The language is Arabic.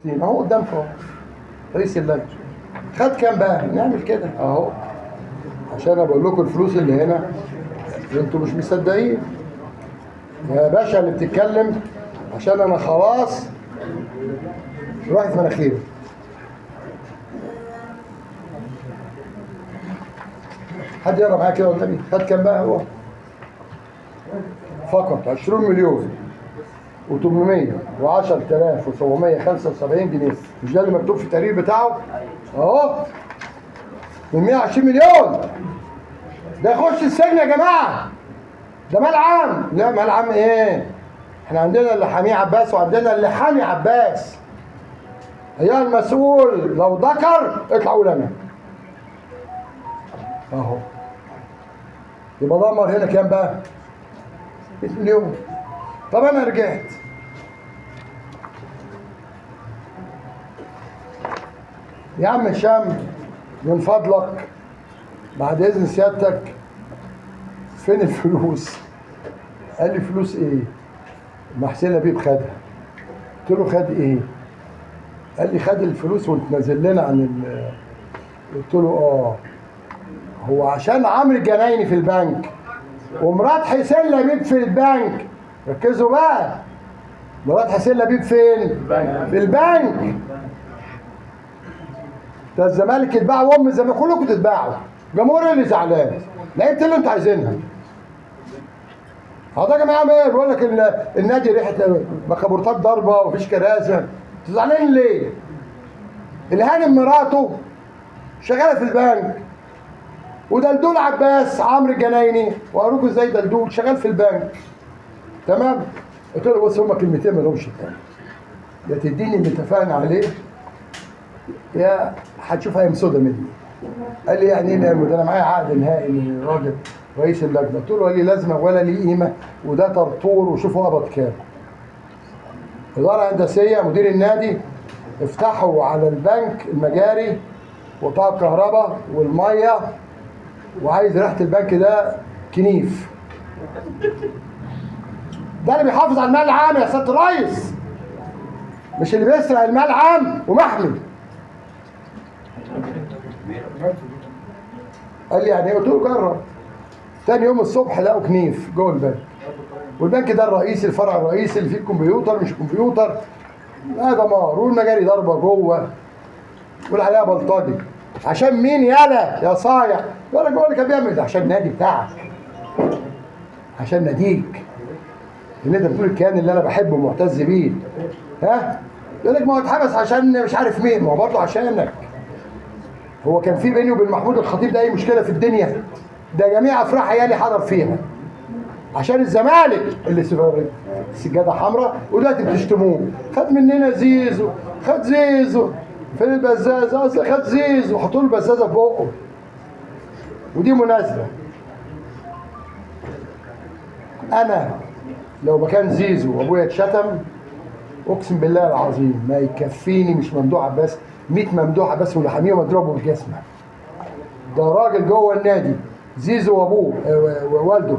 60 اهو قدامكم رئيس اللجنه. خد كام بقى؟ نعمل كده اهو، عشان انا بقول لكم الفلوس اللي هنا انتوا مش مصدقين يا باشا اللي بتتكلم، عشان انا خلاص رحت مناخيري. حد يقرا معايا كده والنبي؟ خد كام بقى هو؟ فقط 20 مليون و810,775 جنيه. مش ده اللي مكتوب في التقرير بتاعه؟ اهو من 120 مليون. ده يخش السجن يا جماعه، ده مال عام. لا مال عام ايه؟ احنا عندنا اللي حاميه عباس وعندنا اللي حامي عباس. ايها المسؤول لو ذكر اطلع قول انا اهو. يبقى ضمر هنا كام بقى؟ 100 مليون. طب انا رجعت يا عم هشام من فضلك بعد اذن سيادتك فين الفلوس؟ قال لي فلوس ايه؟ ما حسين لبيب خدها. قلت له خد ايه؟ قال لي خد الفلوس وانت نازل لنا عن قلت له هو عشان عمرو الجنايني في البنك ومرات حسين لبيب في البنك. ركزوا بقى، مرات حسين لبيب فين؟ في البنك. ده الزمالك يتباع وام الزمالك كلكم تتباعوا. جمهور اللي زعلان لقيت اللي انتوا عايزينها. يا جماعه ايه؟ بيقول لك النادي ريحه مخابرتات ضربه ومفيش كراسه. انتوا زعلانين ليه؟ الهانم مراته شغاله في البنك، ودلدول عباس عمرو الجنايني واروكوا ازاي دلدول شغال في البنك. تمام؟ قلت له بص هما كلمتين ما لهمش تاني، يا تديني اللي اتفقنا عليه يا هتشوف ايام سودا مني. قال لي يعني ايه نعمل؟ ده انا معايا عقد نهائي من الراجل رئيس اللجنه. قلت له ليه لازمه ولا ليه قيمه، وده طرطور وشوفوا قبض كام. اداره هندسيه مدير النادي افتحوا على البنك المجاري وقطاع الكهرباء والميه، وعايز ريحه البنك ده كنيف. ده اللي بيحافظ على المال العام يا سياده الريس، مش اللي بيسرق المال العام ومحمي. قال لي يعني ايه؟ قلت له جرب. تاني يوم الصبح لقوا كنيف جوه البنك، والبنك ده الرئيسي الفرع الرئيسي اللي فيه الكمبيوتر مش كمبيوتر، لا دمار، والمجاري ضربه جوه والعليها بلطجي. عشان مين يالا يا صايع؟ يقول لك بقول لك بيعمل ده عشان النادي بتاعك، عشان ناديك اللي انت بتقول الكيان اللي انا بحبه ومعتز بيه. ها؟ يقول لك ما هو اتحبس عشان مش عارف مين، ما هو برضه عشانك. هو كان في بيني وبين محمود الخطيب ده اي مشكله في الدنيا؟ ده جميع افراح عيالي حضر فيها عشان الزمالك اللي سجاده حمراء، ودلوقتي بتشتموه. خد مننا زيزو، خد زيزو فين البزازه؟ اصل خد زيزو وحطوا له البزازه في بقه، ودي مناسبه. انا لو مكان زيزو وابويا اتشتم اقسم بالله العظيم ما يكفيني مش ممدوح عباس 100 ممدوح عباس واللي حاميه مضربه بالجسمه. ده راجل جوه النادي، زيزو وابوه ووالده